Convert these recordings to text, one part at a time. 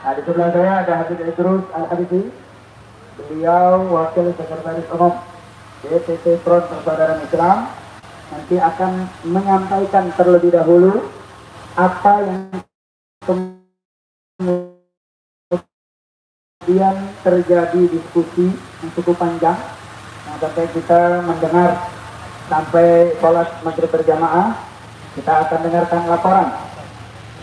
Nah, di sebelah saya ada Habib Idrus Al-Habibi. Beliau Wakil Sekretaris Umum DPP Front Persaudaraan Islam. Nanti akan menyampaikan terlebih dahulu apa yang kemudian terjadi diskusi yang cukup panjang. Nah, sampai kita mendengar sampai sholat maghrib berjamaah, kita akan dengarkan laporan.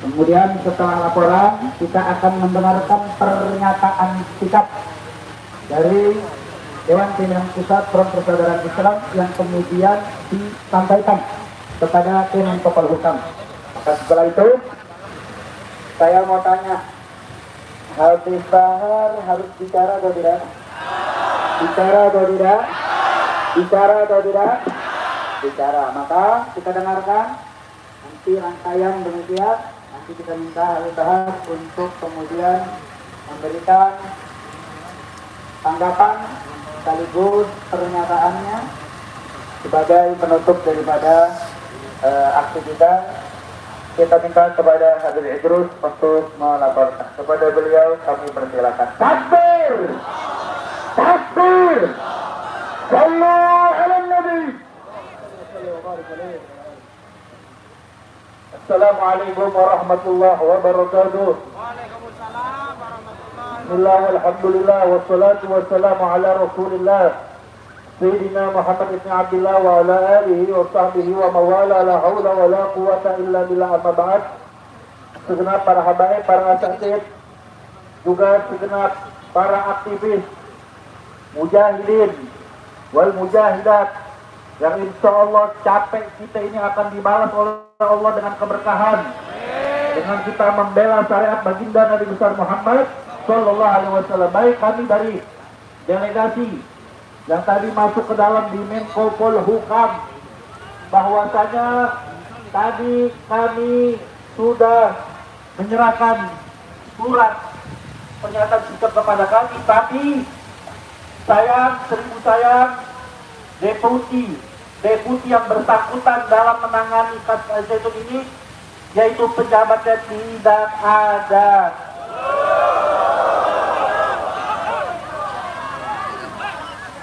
Kemudian setelah laporan, kita akan mendengarkan pernyataan sikap dari Dewan Pimpinan Pusat Front Persaudaraan Islam yang kemudian disampaikan kepada Kemenko Polhukam. Maka setelah itu, saya mau tanya, Habib Bahar harus bicara atau tidak? Bicara atau tidak? Bicara atau tidak? Bicara. Maka kita dengarkan nanti rangkaian demikian. Nanti kita minta Habib Bahar untuk kemudian memberikan tanggapan sekaligus pernyataannya sebagai penutup daripada aksi kita. Kita minta kepada Habib Idrus untuk melaporkan. Kepada beliau kami persilakan. Takbir! Takbir! Sallallahu alaihi Nabi. Assalamualaikum warahmatullahi wabarakatuh. Waalaikumsalam warahmatullahi Bismillah walhamdulillah wassalatu wassalamu ala Rasulillah Sayyidina Muhammad ibn Abdullah wa ala alihi wa sahbihi wa mawala la hawla wa la quwata illa billah amma ba'd. Segenap para habaib, para asatid, juga segenap para aktivis mujahidin wal mujahidat yang insya Allah capek kita ini akan dibalas oleh Allah dengan keberkahan dengan kita membela syariat baginda Nabi besar Muhammad Sallallahu Alaihi Wasallam. Baik kami dari delegasi yang tadi masuk ke dalam di Menko Polhukam, bahwasanya tadi kami sudah menyerahkan surat pernyataan sikap kepada kami, tapi sayang, seribu sayang, deputi yang bersangkutan dalam menangani kasus Al-Zaitun ini, yaitu pejabatnya tidak ada.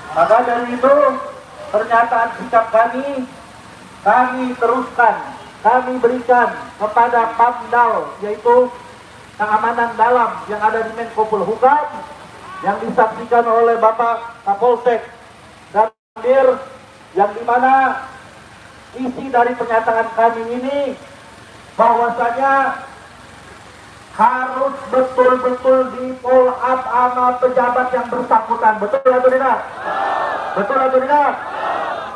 Maka dari itu pernyataan sikap kami teruskan, kami berikan kepada Pamdal, yaitu keamanan dalam yang ada di Menko Polhukam, yang disaksikan oleh Bapak Kapolsek dan Dir, yang dimana isi dari pernyataan kami ini bahwasanya harus betul-betul di follow up sama pejabat yang bersangkutan. Betul atau tidak? Betul atau tidak?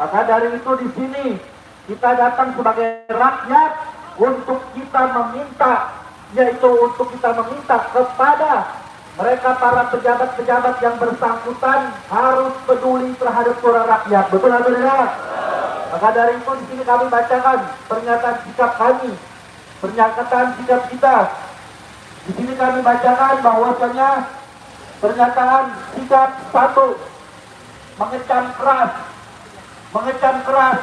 Maka dari itu di sini kita datang sebagai rakyat untuk kita meminta, yaitu untuk kita meminta kepada mereka para pejabat-pejabat yang bersangkutan harus peduli terhadap suara rakyat. Betul atau tidak? Maka dari itu di sini kami bacakan pernyataan sikap kami, pernyataan sikap kita. Di sini kami bacakan bahwasanya pernyataan sikap satu, mengecam keras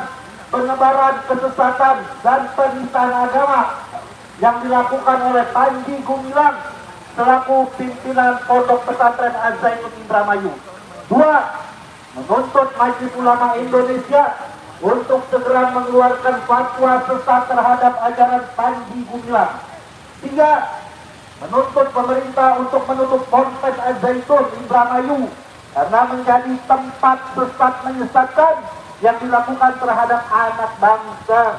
penyebaran kesesatan dan penistaan agama yang dilakukan oleh Panji Gumilang selaku pimpinan Pondok Pesantren Az-Zaitun Indramayu. 2. Menuntut Majelis Ulama Indonesia untuk segera mengeluarkan fatwa sesat terhadap ajaran Panji Gumilang. 3. Menuntut pemerintah untuk menutup Ponpes Az-Zaitun Indramayu karena menjadi tempat sesat menyesatkan yang dilakukan terhadap anak bangsa.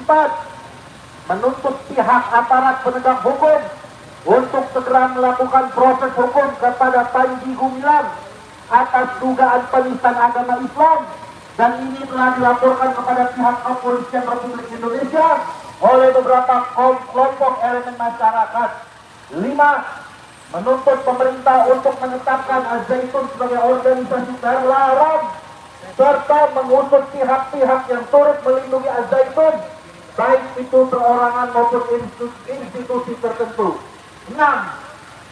4. Menuntut pihak aparat penegak hukum untuk segera melakukan proses hukum kepada Panji Gumilang atas dugaan penistaan agama Islam, dan ini telah dilaporkan kepada pihak kepolisian Republik Indonesia oleh beberapa kelompok elemen masyarakat. 5. Menuntut pemerintah untuk menetapkan Az-Zaitun sebagai organisasi terlarang serta mengusut pihak-pihak yang turut melindungi Az-Zaitun, baik itu perorangan maupun institusi tertentu. 6.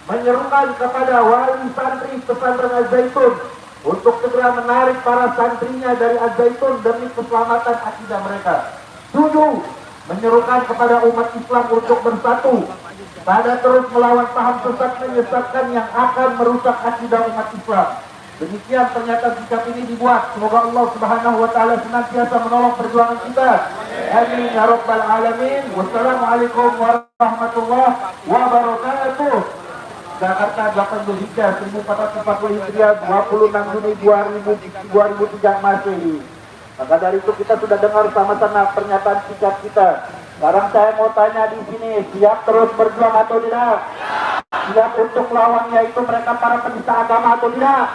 Menyerukan kepada wali santri pesantren Az-Zaitun untuk segera menarik para santrinya dari Az-Zaitun demi keselamatan akidah mereka. 7. menyerukan kepada umat Islam untuk bersatu pada terus melawan paham sesat menyesatkan yang akan merusak akidah umat Islam. Demikian pernyataan sikap ini dibuat. Semoga Allah Subhanahu wa taala senantiasa menolong perjuangan kita. Amin ya rabbal alamin. Wassalamualaikum warahmatullahi wabarakatuh. Jakarta 8 Zulhijjah 1440 Hijriah 26 Juni 2003 Masehi. Maka dari itu kita sudah dengar sama-sama pernyataan sikap kita. Sekarang saya mau tanya di sini, siap terus berjuang atau tidak? Siap untuk lawan yaitu mereka para penista agama atau tidak?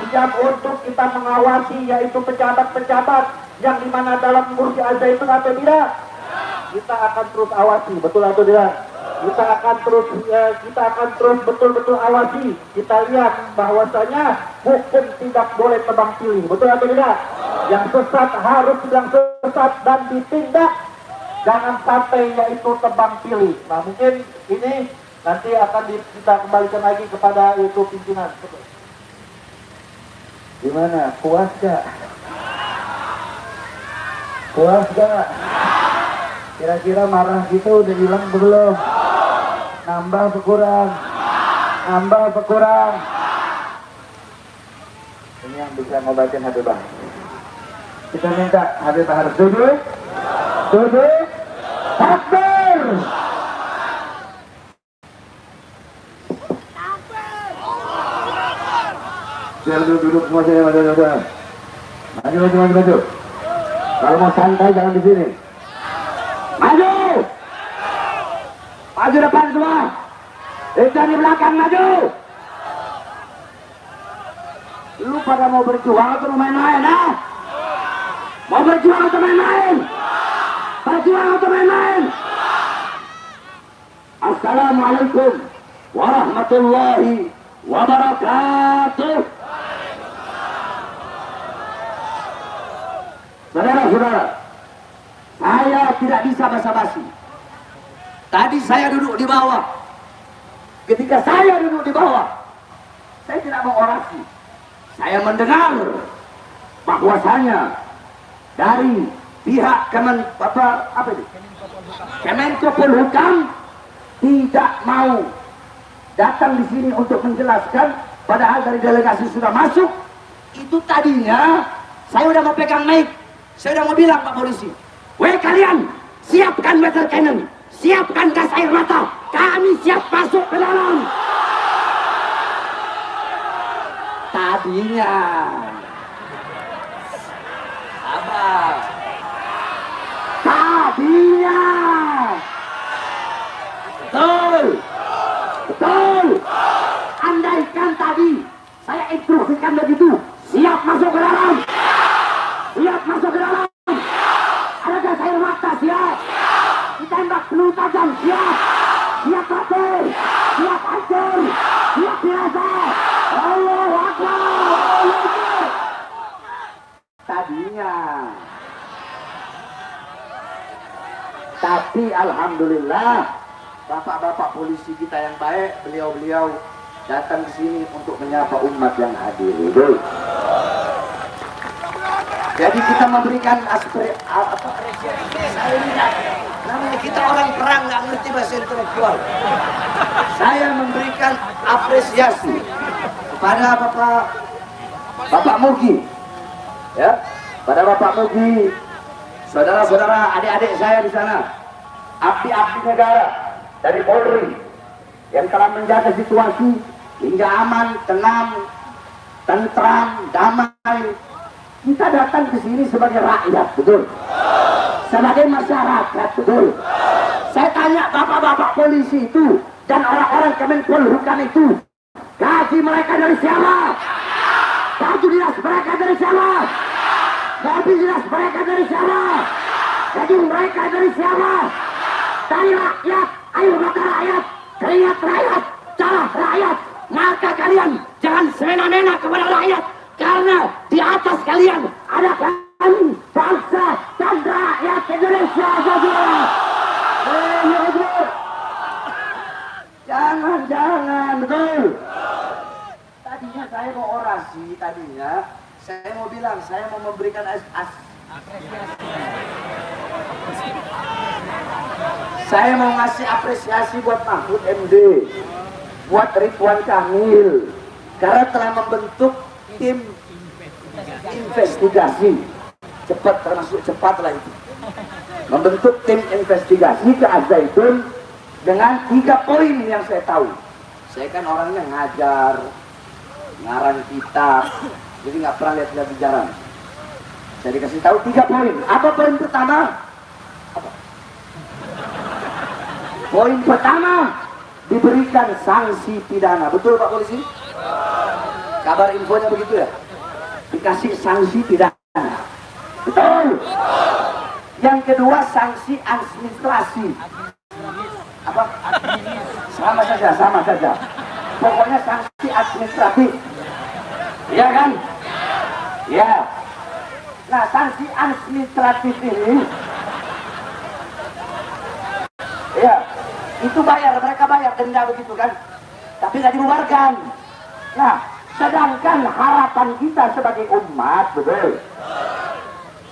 Siap untuk kita mengawasi yaitu pejabat-pejabat yang dimana dalam kursi Al-Zaitun atau tidak? Kita akan terus awasi, betul atau tidak? Kita akan terus betul-betul awasi. Kita lihat bahwasanya hukum tidak boleh tebang pilih, betul atau tidak? Yang sesat harus yang sesat dan ditindak. Jangan sampai yaitu tebang pilih. Nah mungkin ini nanti akan kita kembalikan lagi kepada itu pimpinan. Gimana? Puas gak? Puas gak? Kira-kira marah gitu udah hilang belum? Nambah berkurang? Nambah berkurang? Ini yang bisa ngobatin Habibah. Kita minta Habibah harus duduk. Duduk. Takbir. Duduk semua sini, maju. Kalau mau santai jangan di sini. Maju. Maju depan semua. Kita di belakang maju. Lu pada mau berjuang atau main-main, ah? Mau berjuang atau main-main? Berjuang atau main-main? Assalamualaikum warahmatullahi wabarakatuh. Saudara-saudara, saya tidak bisa basa-basi. Tadi saya duduk di bawah. Ketika saya duduk di bawah, saya tidak mau orasi. Saya mendengar bahwasanya dari pihak Kemenko Polhukam tidak mau datang di sini untuk menjelaskan, padahal dari delegasi sudah masuk. Itu tadinya saya udah mau pegang mic. Saya udah mau bilang Pak Polisi, weh kalian, siapkan water cannon, siapkan gas air mata, kami siap masuk ke dalam. Tadinya, sabar. Tadinya, betul. Andaikan tadi saya instruksikan begitu, siap masuk ke dalam. Siap masuk ke dalam. Ada gas air mata, siap. Ditembak peluru tajam, siap. Siap mati. Siap hancur. Siap dirasa. Allahu Akbar. Allahu Akbar. Tadinya. Tapi alhamdulillah bapak-bapak polisi kita yang baik, beliau-beliau datang ke sini untuk menyapa umat yang hadir. Jadi kita memberikan apresiasi. Namanya kita orang perang nggak ngerti bahasa intelektual. Saya memberikan apresiasi kepada Bapak Mugi, ya, pada Bapak Mugi, saudara-saudara, adik-adik saya di sana, abdi-abdi negara dari Polri yang telah menjaga situasi hingga aman, tenang, tentram, damai. Kita datang ke sini sebagai rakyat, betul? Sebagai masyarakat, betul? Saya tanya bapak-bapak polisi itu dan orang-orang Kemenpolhukam itu, gaji mereka dari siapa? Baju dinas mereka dari siapa? Mobil dinas mereka dari siapa? Gaji mereka dari siapa? Dari rakyat, air mata rakyat, keringat rakyat, darah rakyat. Maka kalian jangan semena-mena kepada rakyat. Karena di atas kalian ada kami, bangsa dan rakyat Indonesia. Jangan, betul. Tadinya saya mau orasi, saya mau bilang, saya mau memberikan apresiasi. Saya mau ngasih apresiasi buat Mahfud MD, buat Ridwan Kamil, karena telah membentuk tim investigasi. Cepat, termasuk cepat lah itu. Membentuk tim investigasi ke Al-Zaitun dengan 3 poin yang saya tahu. Saya kan orangnya ngajar, ngarang kitab, jadi nggak pernah lihat-lihat di jalan. Saya dikasih tahu 3 poin. Apa poin pertama? Apa? Poin pertama, diberikan sanksi pidana. Betul Pak Polisi? Kabar infonya begitu ya? Dikasih sanksi pidana. Betul. Yang kedua, sanksi administrasi. Apa? Sama saja. Pokoknya sanksi administratif. Iya kan? Ya. Nah, sanksi administratif ini, ya, itu mereka bayar denda begitu kan? Tapi nggak dibubarkan. Nah, sedangkan harapan kita sebagai umat, betul.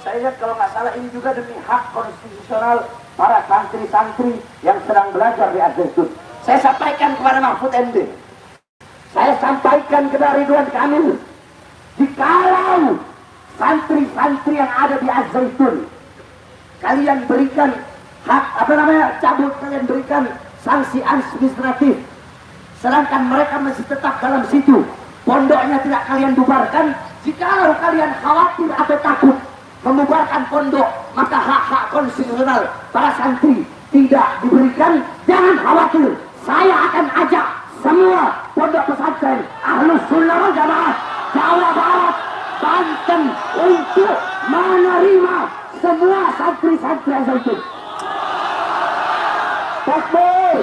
Saya lihat kalau nggak salah ini juga demi hak konstitusional para santri-santri yang sedang belajar di Al-Zaitun. Saya sampaikan kepada Mahfud MD, saya sampaikan kepada Ridwan Kamil, jikalau santri-santri yang ada di Al-Zaitun kalian berikan hak, cabut, kalian berikan sanksi administratif, sedangkan mereka masih tetap dalam situ, pondoknya tidak kalian bubarkan, jikalau kalian khawatir atau takut membubarkan pondok, maka hak-hak konstitusional para santri tidak diberikan, jangan khawatir, saya akan ajak semua pondok pesantren Ahlus Sunnah wal Jamaah Jawa Barat, Banten untuk menerima semua santri-santri Al-Zaitun. Takbir.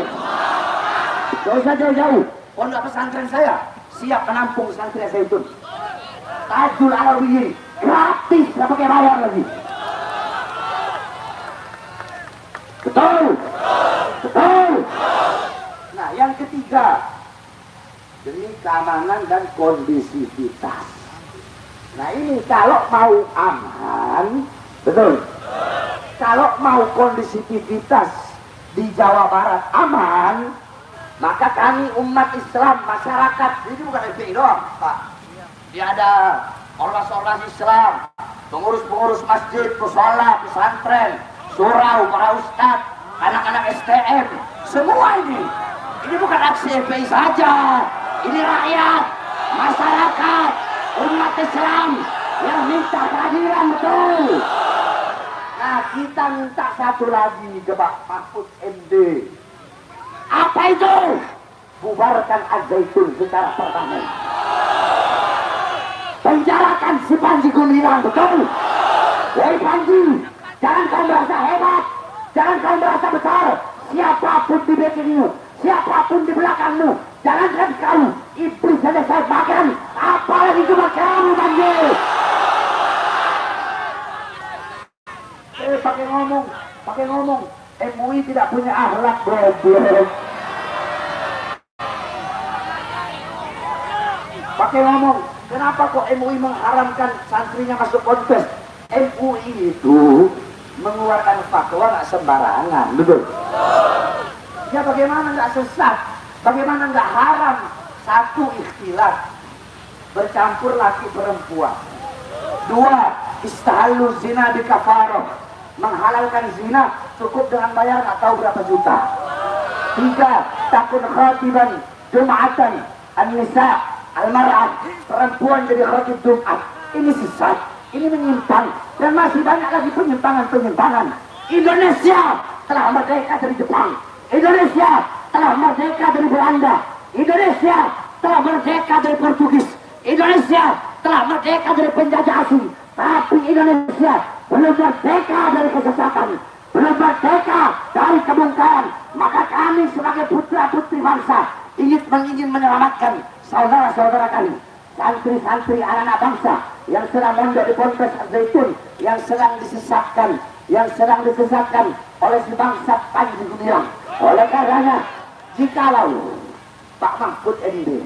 Gak usah jauh-jauh, pondok pesantren saya siap menampung santri Al-Zaitun. Tajul Alawiyin gratis, nggak pakai bayar lagi. Betul. Nah, yang ketiga, demi keamanan dan kondisivitas. Nah, ini kalau mau aman, betul. Kalau mau kondisivitas di Jawa Barat aman, maka kami umat Islam, masyarakat, ini bukan FPI doang, Pak. Dia ada ormas-ormas Islam, pengurus-pengurus masjid, mushola, pesantren, surau, para ustadz, anak-anak STM, semua ini. Ini bukan aksi FPI saja, ini rakyat, masyarakat, umat Islam yang minta kehadiran, betul. Nah, kita minta satu lagi ke Pak Mahfud MD. Apa itu? Bubarkan Al-Zaitun secara permanen. Penjarakan si Panji Gumilang, betul. Woi Panji, jangan kau merasa hebat, jangan kau merasa besar. Siapapun di backingmu, siapapun di belakangmu, jangankan kau, iblis saja saya makan, apalagi cuma kamu, Panji. Pakai ngomong, MUI tidak punya akhlak, goblok. Pakai ngomong, kenapa kok MUI mengharamkan santrinya masuk ponpes? MUI itu mengeluarkan fatwa nggak sembarangan, betul? Ya bagaimana nggak sesat? Bagaimana nggak haram? Satu, ikhtilat, bercampur laki perempuan. Dua, istahallu zina bi kafaroh, menghalalkan zina cukup dengan bayar nggak tahu berapa juta. Tiga, takun khatiban jum'atan an-nisa al-mar'ah, perempuan jadi khatib Jumat. Ini sesat, ini menyimpang, dan masih banyak lagi penyimpangan-penyimpangan. Indonesia telah merdeka dari Jepang, Indonesia telah merdeka dari Belanda, Indonesia telah merdeka dari Portugis, Indonesia telah merdeka dari penjajah asing. Tapi Indonesia belum merdeka dari kesesatan, belum merdeka dari kemungkaran. Maka kami sebagai putra-putri bangsa ingin menyelamatkan saudara-saudara kami, santri-santri anak-anak bangsa yang sedang mondok di Ponpes Al-Zaitun, yang sedang disesatkan oleh si bangsa Panji Gumilang. Oleh karenanya, jikalau Pak Mahfud MD,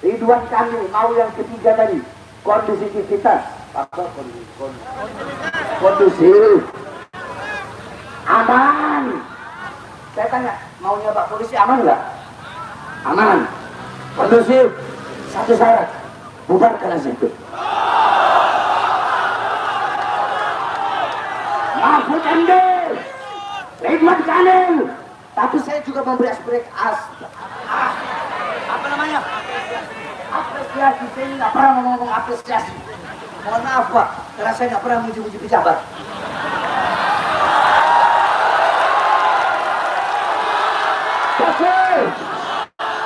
Ridwan Kamil mau yang ketiga tadi, kondisivitas, kondusif, aman, Saya tanya, maunya Pak Polisi aman nggak? Aman. Kondusif. Satu syarat, bubarkan aja itu. Mahfud MD, Ridwan Kamil. Tapi saya juga memberi apa namanya? Apresiasi. Saya nggak pernah ngomong apresiasi. Mohon maaf Pak, karena saya nggak pernah muji-muji pejabat.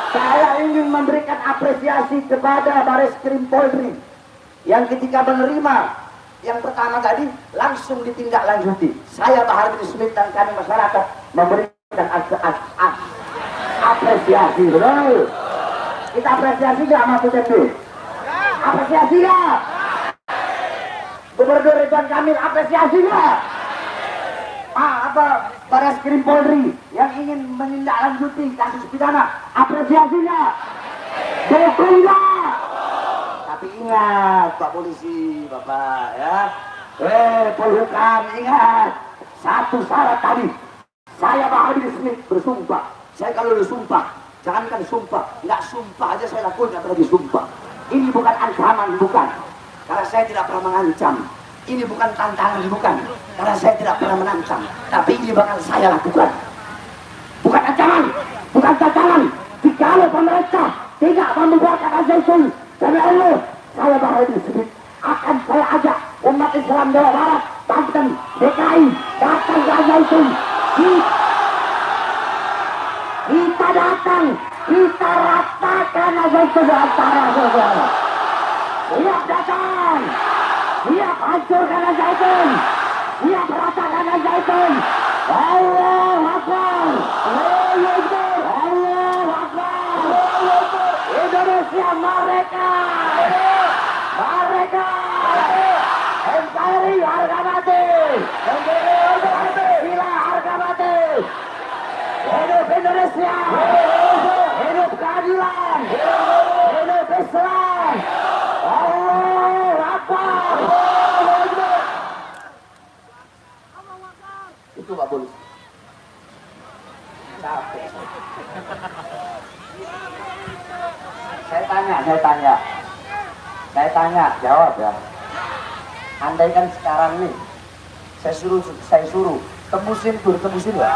Saya ingin memberikan apresiasi kepada Bareskrim Polri yang ketika menerima yang pertama tadi langsung ditindaklanjuti. Saya Bahar bin Smith dan kami masyarakat memberikan apresiasi, betul. Kita apresiasi nggak Mahfud MD? Apresiasi nggak? Gubernur Ridwan Kamil apresiasi nggak? Bareskrim Polri yang ingin menindaklanjuti kasus pidana apresiasi nggak? Dukung nggak? Tapi ingat Pak Polisi, Bapak ya, Polhukam ingat satu syarat tadi. Saya Bahar bin Smith bersumpah. Saya kalau bersumpah, jangankan sumpah, nggak sumpah aja saya lakukan, apalagi sumpah. Ini bukan ancaman, bukan. Karena saya tidak pernah mengancam. Ini bukan tantangan, bukan. Karena saya tidak pernah menantang. Tapi ini bakal saya lakukan. Bukan ancaman, bukan tantangan. Jikalau pemerintah tidak membubarkan Al-Zaitun, demi Allah, saya Bahar bin Smith akan saya ajak umat Islam Jawa Barat, Banten, DKI, datang ke Al-Zaitun. Kita datang, kita ratakan Al-Zaitun antara saudara. Siap datang, siap hancurkan Al-Zaitun, siap ratakan Al-Zaitun. Allahu Akbar, Allahu Akbar, Allahu Akbar. Indonesia merdeka, merdeka. NKRI harga mati, Pancasila harga mati. Hidup Indonesia, hidup keadilan, hidup Islam. Allahu Akbar. Itu Pak Polisi. Capek. Saya tanya, jawab ya. Andai kan sekarang nih, saya suruh tembusin ya.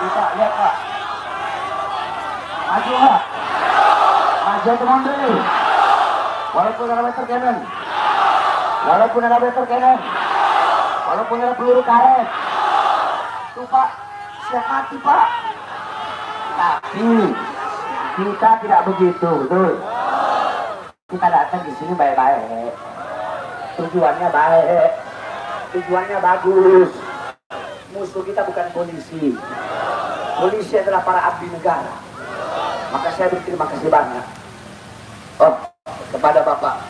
Kita lihat Pak, maju Pak, maju teman dulu. Walaupun ada water cannon, walaupun ada peluru karet, tuh Pak, siap mati Pak. Tapi kita tidak begitu, betul. Kita datang di sini baik-baik, tujuannya baik, tujuannya bagus. Musuh kita bukan polisi. Polisi adalah para abdi negara. Maka saya berterima kasih banyak kepada Bapak.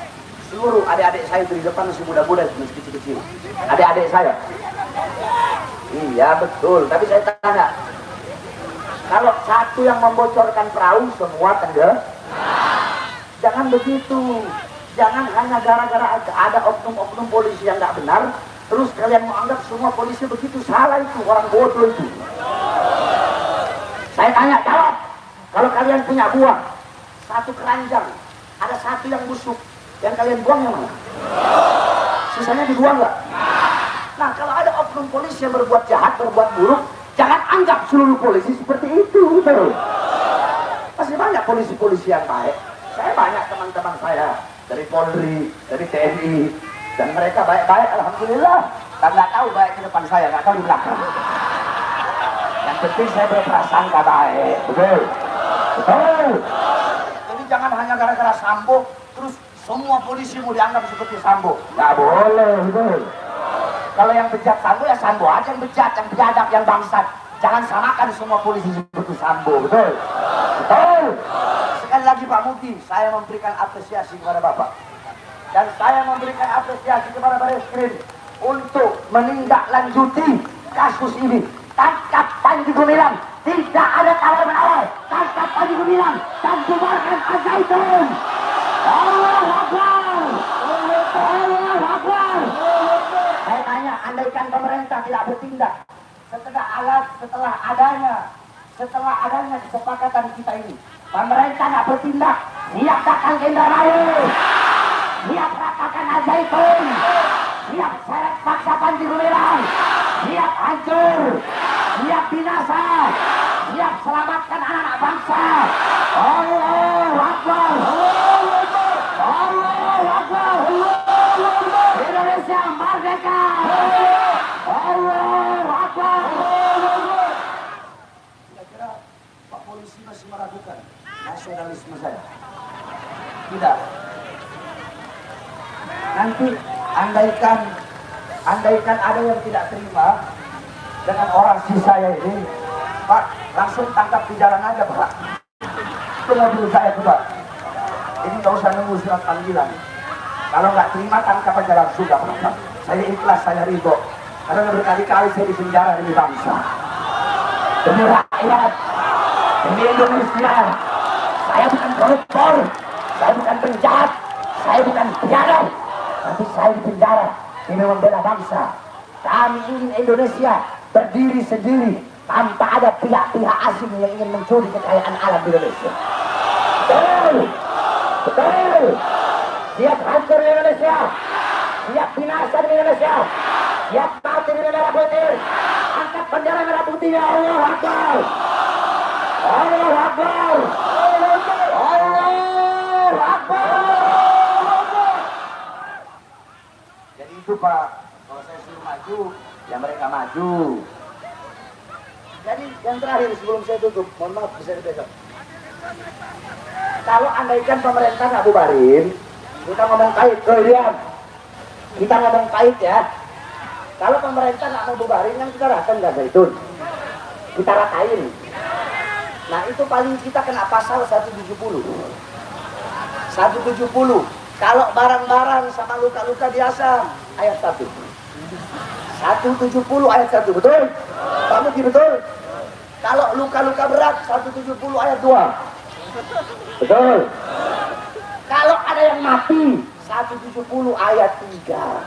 Seluruh adik-adik saya di depan masih muda-muda, masih kecil-kecil. Adik-adik saya. Iya betul. Tapi saya tanya, kalau satu yang membocorkan perahu, semua tenggelam. Jangan begitu. Jangan hanya gara-gara ada oknum-oknum polisi yang nggak benar, terus kalian mau anggap semua polisi begitu. Salah itu, orang bodoh itu. Saya tanya, jawab. Kalau kalian punya buah, satu keranjang, ada satu yang busuk, yang kalian buang yang mana? Sisanya dibuang nggak? Nah, kalau ada oknum polisi yang berbuat jahat, berbuat buruk, jangan anggap seluruh polisi seperti itu. Betul. Masih banyak polisi-polisi yang baik. Saya banyak teman-teman saya dari Polri, dari TNI, dan mereka baik-baik, alhamdulillah. Dan nggak tahu baik di depan saya, nggak tahu di belakang. Yang penting saya berprasangka baik, betul. Betul. Jadi jangan hanya gara-gara Sambo, terus semua polisi mau dianggap seperti Sambo. Nggak boleh, betul. Kalau yang bejat Sambo ya Sambo aja yang bejat, yang biadab, yang bangsat. Jangan samakan semua polisi seperti Sambo, betul. Betul. Sekali lagi Pak Muti, saya memberikan apresiasi kepada Bapak. Dan saya memberikan apresiasi kepada Bareskrim untuk menindaklanjuti kasus ini. Tangkap Panji Gumilang, tidak ada tawar-menawar. Tangkap Panji Gumilang dan bubarkan Al-Zaitun. Allahu Akbar. Allahu Akbar. Saya tanya, andaikan pemerintah tidak bertindak setelah adanya kesepakatan kita ini, pemerintah nggak bertindak, siap datang ke Indramayu, siap ratakan Al-Zaitun, siap seret paksa Panji Gumilang, siap hancur, siap binasa, siap selamatkan anak-anak bangsa. Allahu Akbar, Allahu Akbar, Indonesia merdeka, Allahu Akbar. Kira-kira Pak Polisi masih meragukan nasionalisme saya? Tidak. Nanti andaikan ada yang tidak terima dengan orasi saya ini, Pak, langsung tangkap di jalan aja, Pak. Itu mobil saya tuh, Pak. Ini nggak usah nunggu surat panggilan. Kalau nggak terima, tangkap aja langsung, Pak. Saya ikhlas, saya ridho. Karena berkali-kali saya dipenjara demi bangsa, demi rakyat, demi Indonesia. Saya bukan koruptor, saya bukan penjahat, saya bukan biadab, tapi saya dipenjara demi membela bangsa. Kami ingin Indonesia berdiri sendiri tanpa ada pihak-pihak asing yang ingin mencuri kekayaan alam di Indonesia. Betul, betul. Siap hancur di Indonesia, siap binasa di Indonesia, siap mati di merah putih. Angkat bendera merah putihnya. Allah Akbar, Allah Akbar, Allah Akbar. Jadi itu, Pak, kalau saya suruh maju, ya mereka maju. Jadi yang terakhir sebelum saya tutup, mohon maaf bisa dipegang. Kalau andaikan pemerintah nggak bubarin, kita ngomong pahit, diam. Kita ngomong pahit ya. Kalau pemerintah nggak mau bubarin, yang kita rasakan nggak zaitun, kita ratain. Nah itu paling kita kena pasal 170. 170. Kalau barang-barang sama luka-luka biasa, ayat 1. 170 ayat 1, betul? Kamu betul? Kalau luka-luka berat, 170 ayat 2. Betul? Kalau ada yang mati, 170 ayat 3.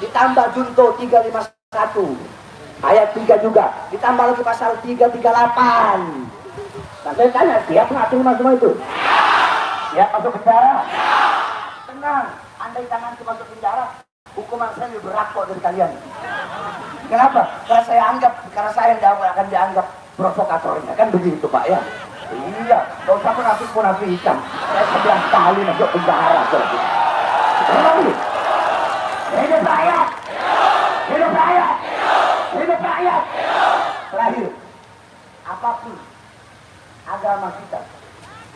Ditambah junto 351 ayat 3 juga. Ditambah lagi pasal 338. Nah saya tanya, siap nggak terima semua itu? Siap masuk penjara? Tenang, andai tangan masuk penjara, hukuman saya lebih berat kok dari kalian. Kenapa? Karena saya yang akan dianggap provokatornya, kan begitu, Pak ya? Iya, gak usah munafik hitam. Saya 11 kali masuk penjara. Hidup rakyat! Hidup rakyat! Hidup rakyat! Terakhir, apapun agama kita,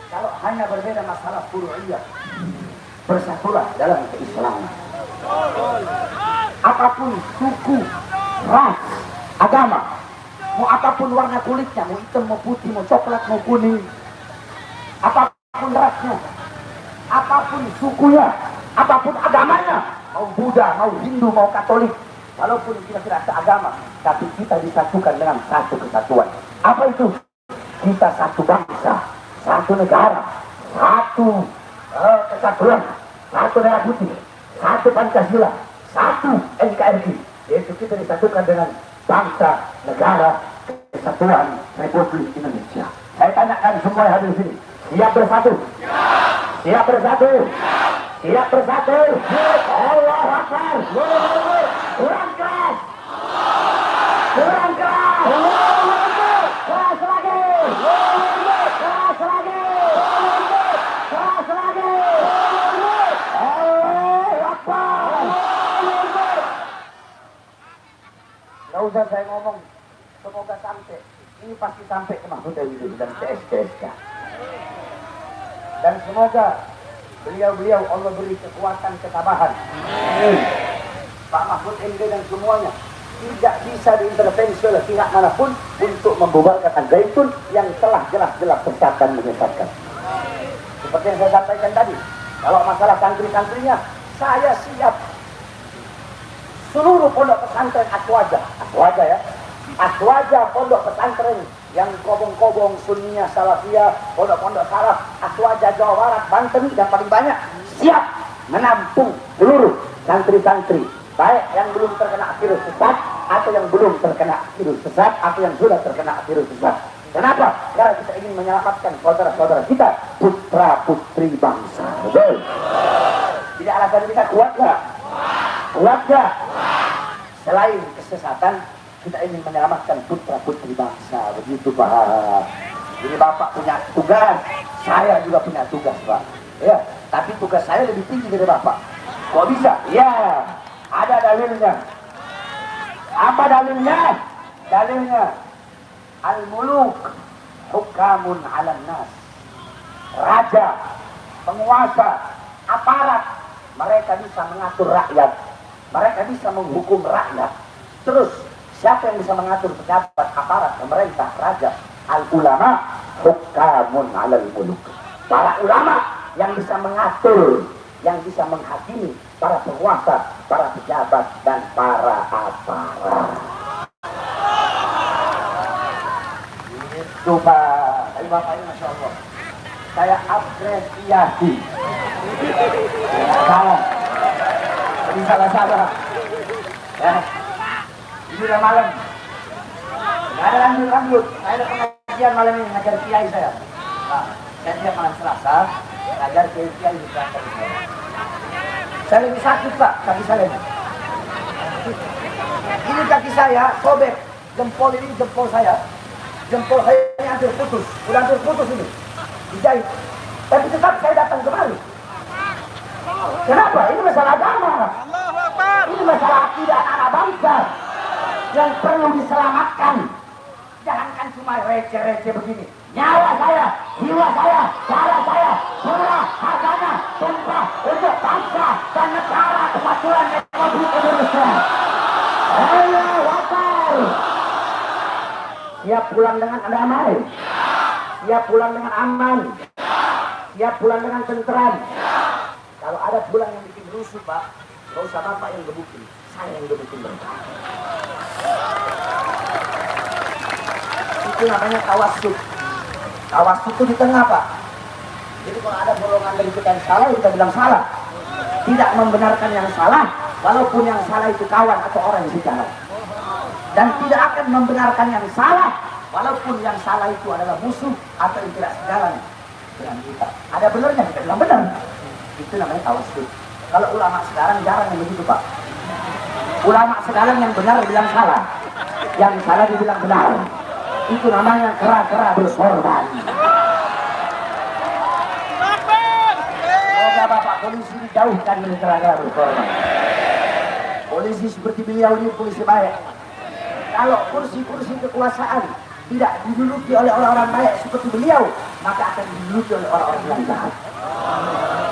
kalau hanya berbeda masalah furu'iyah, bersatulah dalam keislaman. Apapun suku, ras, agama, mau apapun warna kulitnya, mau hitam, mau putih, mau coklat, mau kuning, apapun rasnya, apapun sukunya, apapun agamanya, mau Buddha, mau Hindu, mau Katolik, walaupun kita tidak seagama, tapi kita disatukan dengan satu kesatuan. Apa itu? Kita satu bangsa, satu negara, satu kesatuan, satu merah putih, satu Pancasila, satu NKRI, yaitu kita disatukan dengan bangsa, negara, kesatuan Republik Indonesia. Saya tanyakan semua yang hadir di sini, siap bersatu? Siap bersatu? Siap bersatu? Allah Akbar! Kurang keras! Kurang keras! Keras lagi! Keras lagi! Keras lagi! Allah Akbar! Gak usah saya ngomong, semoga sampai. Ini pasti sampai ke Mahfud MD dan TSK. Dan semoga beliau-beliau Allah beri kekuatan ketabahan. Pak Mahfud MD dan semuanya tidak bisa diintervensi oleh pihak manapun untuk membubarkan Al-Zaitun yang telah jelas-jelas sesat dan menyesatkan. Seperti yang saya sampaikan tadi, kalau masalah santri-santrinya, saya siap. Seluruh pondok pesantren Aswaja ya, Aswaja pondok pesantren yang kobong-kobong sunninya salafiyah, pondok-pondok salaf Aswaja Jawa Barat, Banten yang paling banyak, siap menampung seluruh santri-santri baik yang belum terkena virus sesat atau yang belum terkena virus sesat atau yang sudah terkena virus sesat. Kenapa? Karena kita ingin menyelamatkan saudara-saudara kita, putra-putri bangsa. Betul? Tidak alasan kita kuat gak? Kuat gak? Selain kesesatan, kita ingin menyelamatkan putra-putri bangsa. Begitu Pak. Jadi Bapak punya tugas, saya juga punya tugas Pak. Ya, tapi tugas saya lebih tinggi dari Bapak. Kok bisa? Ya, ada dalilnya. Apa dalilnya? Dalilnya al-muluk hukamun 'alan nas. Raja, penguasa, aparat, mereka bisa mengatur rakyat. Mereka bisa menghukum rakyat. Terus siapa yang bisa mengatur pejabat, aparat, pemerintah, raja? Al-ulama hukamun 'alal muluk. Para ulama yang bisa mengatur, yang bisa menghakimi para penguasa, para pejabat, dan para aparat. Itu Pak, tadi Bapak ini Masya Allah, saya apresiasi. Salah, jadi salah. Ya, ini udah malam. Nggak ada lanjut. Saya ada pengajian malam ini, ngajar kiai saya. Nah, saya tiap malam Selasa ngajar kiai di kantor saya. Saya lebih sakit Pak, kaki saya ini. Ini kaki saya sobek, jempol ini jempol saya ini hampir putus, udah hampir putus ini, dijahit. Tapi tetap saya datang kemari. Kenapa? Ini masalah agama. Ini masalah akidah anak bangsa yang perlu diselamatkan. Jangankan cuma receh-receh begini. Nyawa saya, jiwa saya, darah saya, surah, harganya, sumpah untuk bangsa dan negara kesatuan Republik Indonesia. Allahu Akbar. Siap pulang dengan damai, siap pulang dengan aman, siap pulang dengan tentram. Kalau ada pulang yang bikin rusuh Pak, gak usah Bapak yang gebukin, saya yang gebukin mereka. Itu namanya tawassut. Tawassut itu di tengah Pak. Jadi kalau ada golongan dari kita yang salah, kita bilang salah. Tidak membenarkan yang salah, walaupun yang salah itu kawan atau orang yang sejalan. Dan tidak akan membenarkan yang salah, walaupun yang salah itu adalah musuh atau yang tidak sejalan dengan kita. Ada benarnya, kita bilang benar. Itu namanya tawassut. Kalau ulama sekarang jarang yang begitu Pak. Ulama sekarang yang benar bilang salah, yang salah dibilang benar. Itu namanya kera-kera bersorban. Semoga Bapak polisi dijauhkan dari kera-kera bersorban. Polisi seperti beliau ini polisi baik. Kalau kursi-kursi kekuasaan tidak diduduki oleh orang-orang baik seperti beliau, maka akan diduduki oleh orang-orang yang jahat.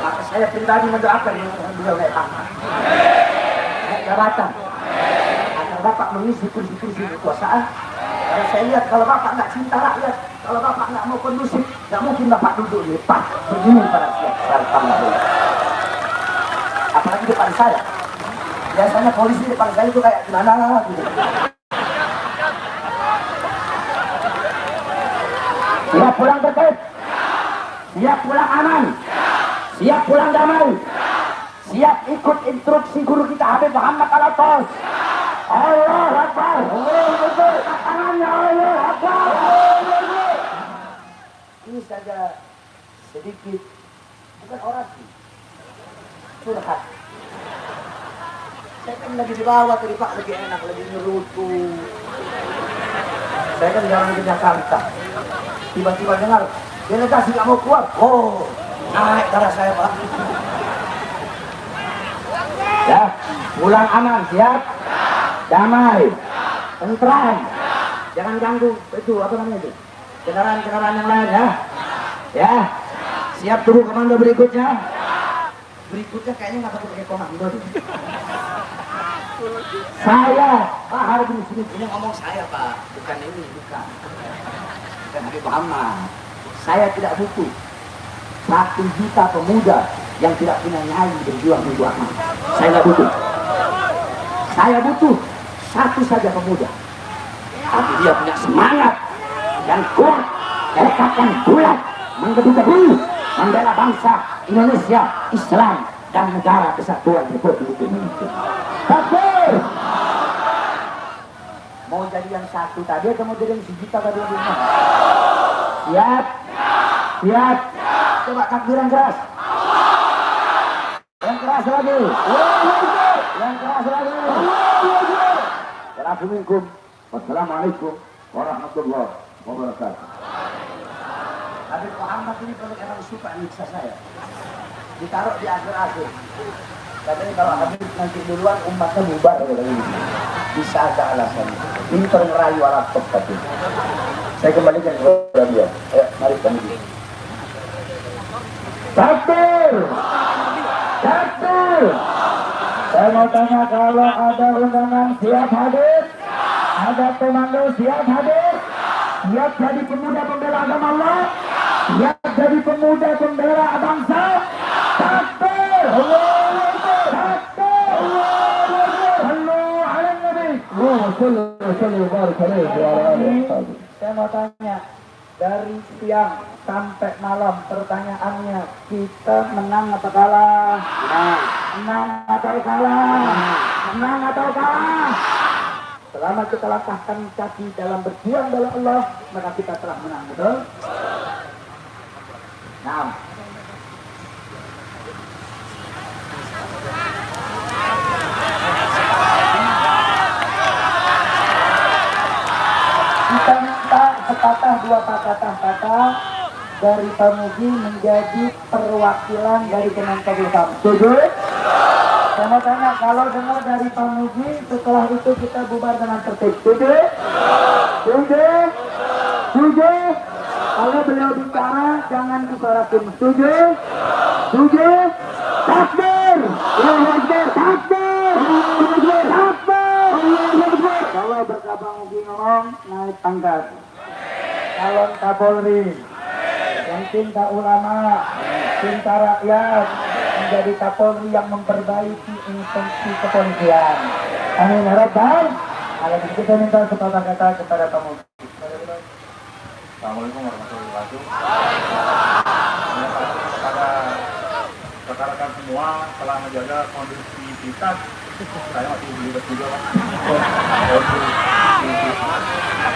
Maka saya pribadi mendoakan beliau naik pangkat, naik jabatan, agar Bapak mengisi kursi-kursi kekuasaan. Karena saya lihat kalau Bapak nggak cinta rakyat, kalau Bapak nggak mau kondusif, nggak mungkin Bapak duduk di depan begini pada siap pangkat. Apalagi depan saya. Biasanya polisi depan saya itu kayak gimana gitu. Siap pulang tertib, siap pulang aman, siap pulang damai, siap ikut instruksi guru kita Habib Muhammad Al-Atas. Allah Akbar, Allah Akbar, tangannya Allah Akbar. Ini saja sedikit, bukan orasi, curhat. Saya kan lagi di bawah tadi Pak, lagi enak, lagi nyerutu. Saya kan jarang ke Jakarta. Tiba-tiba dengar delegasi nggak mau keluar, oh naik darah saya Pak. Ya, pulang aman, siap, damai, tentram, jangan ganggu itu apa namanya itu kendaraan-kendaraan yang lain ya. Ya, siap tunggu komando berikutnya. Berikutnya kayaknya nggak perlu pakai komando. Saya Pak Harbi ini ngomong saya Pak, bukan ini, bukan Habib Muhammad. Saya tidak butuh 1 juta pemuda yang tidak punya nyali berjuang untuk agama. Saya nggak butuh. Saya butuh 1 saja pemuda, tapi dia punya semangat dan kuat, tekad yang bulat, menggebu-gebu membela bangsa Indonesia, Islam dan negara kesatuan Republik Indonesia. Takbir! Mau jadi yang satu tadi atau mau jadi yang sejuta tadi? Siap? Siap? Coba takbir yang keras. Yang keras lagi. Yang keras lagi. Assalamualaikum. Wassalamualaikum warahmatullahi wabarakatuh. Habib Muhammad ini kalau emang suka nyiksa saya, ditaruh di akhir-akhir. Katanya kalau Habib nanti duluan umatnya bubar ini. Bisa ada alasan. Ini ngerayu alat top tadi. Saya kembalikan kepada dia. Ayo, mari kami. Takbir! Takbir! Saya mau tanya kalau ada undangan siap hadir? Ada pemandu siap hadir? Siap jadi pemuda pembela agama Allah? Siap jadi pemuda pembela bangsa? Takbir! Takbir! Sallu ala Nabi. Saya mau tanya, dari siang sampai malam pertanyaannya, kita menang atau kalah? Menang atau kalah? Menang atau kalah? Selama kita langkahkan kaki dalam berjuang dalam Allah, maka kita telah menang, betul? Nah, kita minta sepatah dua patah kata dari Pamugi menjadi perwakilan dari Kemenkopolhukam. Setuju? Saya mau tanya, kalau dengar dari Pamugi, setelah itu kita bubar dengan tertib. Setuju? Setuju? Setuju? Kalau beliau bicara, jangan disorotin. Setuju? Setuju? Takbir! Takbir! Takbir! Takbir! Kalau berkabangugi ngomong, naik pangkat. Calon Kapolri yang cinta ulama, cinta rakyat, menjadi Kapolri yang memperbaiki instansi kepolisian. Amin ya Rabbal. Kalau begitu saya minta sepatah kata kepada kamu. Assalamualaikum warahmatullahi wabarakatuh. Kepada rekan-rekan semua telah menjaga kondusivitas. Saya masih belibet juga, Pak.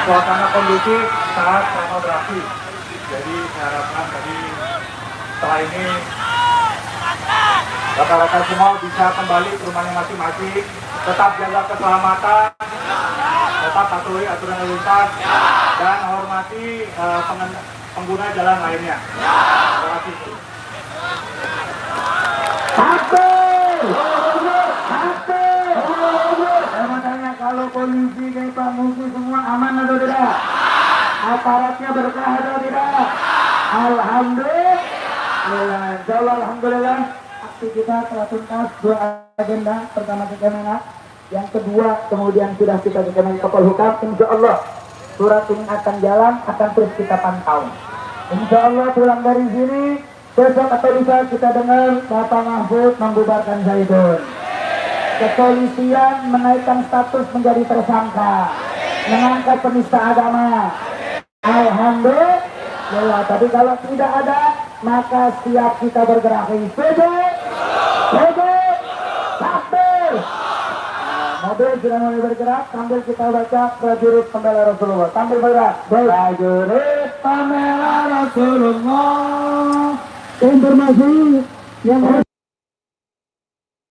Suasana kondusif saat pornografi. Jadi saya harapkan tadi setelah ini rekan-rekan semua bisa kembali ke rumahnya masing-masing, tetap jaga keselamatan, tetap patuhi aturan lalu lintas, dan hormati pengguna jalan lainnya. Terima kasih. Takbir! Takbir! Saya mau tanya, kalau polisi kayak Pak Mugi semua aman atau tidak? Aparatnya berkah atau tidak? Alhamdulillah. Alhamdulillah. Aksi kita telah tuntas 2 agenda. Pertama ke Kemenak, yang kedua kemudian sudah kita ke Kemenkopolhukam. Insya Allah surat ini akan jalan, akan terus kita pantau. Insya Allah pulang dari sini, besok atau bisa kita dengar Bapak Mahfud membubarkan Zaidun. Kepolisian menaikkan status menjadi tersangka, mengangkat penista agama. Alhamdulillah. Ya, tapi kalau tidak ada, maka siap kita bergerak. Setuju? Setuju? Takbir! Mobil sudah mulai bergerak, sambil kita baca prajurit pembela Rasulullah. Sambil bergerak. Prajurit pembela Rasulullah. Informasi yang